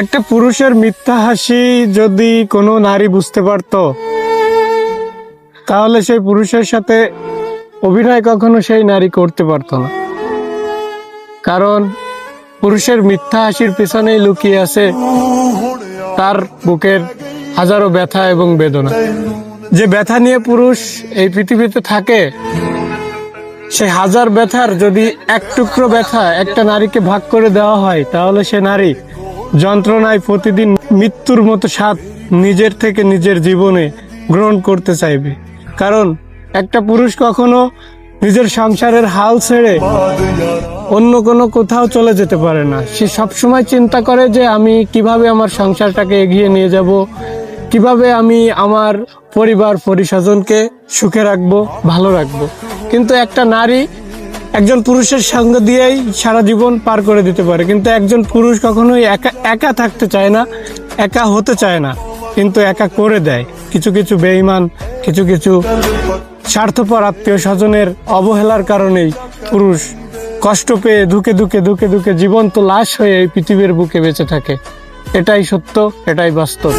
একটা পুরুষের মিথ্যা হাসি যদি কোনো নারী বুঝতে পারতো, তাহলে সেই পুরুষের সাথে অভিনয় কখনো সেই নারী করতে পারতো না। কারণ পুরুষের মিথ্যা হাসির পিছনেই লুকিয়ে আছে তার বুকের হাজারো ব্যথা এবং বেদনা। যে ব্যথা নিয়ে পুরুষ এই পৃথিবীতে থাকে, সে হাজার ব্যথার যদি এক টুকরো ব্যথা একটা নারীকে ভাগ করে দেওয়া হয়, তাহলে সে নারী যন্ত্রণায় প্রতিদিন মৃত্যুর মতো স্বাদ নিজের থেকে নিজের জীবনে গ্রহণ করতে চাইবে। কারণ একটা পুরুষ কখনো নিজের সংসারের হাল ছেড়ে অন্য কোনো কোথাও চলে যেতে পারে না। সে সবসময় চিন্তা করে যে আমি কিভাবে আমার সংসারটাকে এগিয়ে নিয়ে যাব, কিভাবে আমি আমার পরিবার পরিস্বজনকে সুখে রাখবো, ভালো রাখবো। কিন্তু একটা নারী একজন পুরুষের সঙ্গ দিয়েই সারা জীবন পার করে দিতে পারে। কিন্তু একজন পুরুষ কখনোই একা থাকতে চায় না, একা হতে চায় না, কিন্তু একা করে দেয়। কিছু কিছু বেঈমান, কিছু কিছু স্বার্থপর আত্মীয় স্বজনের অবহেলার কারণেই পুরুষ কষ্ট পেয়ে ধুকে ধুকে ধুকে ধুকে জীবন্ত লাশ হয়ে এই পৃথিবীর বুকে বেঁচে থাকে। এটাই সত্য, এটাই বাস্তব।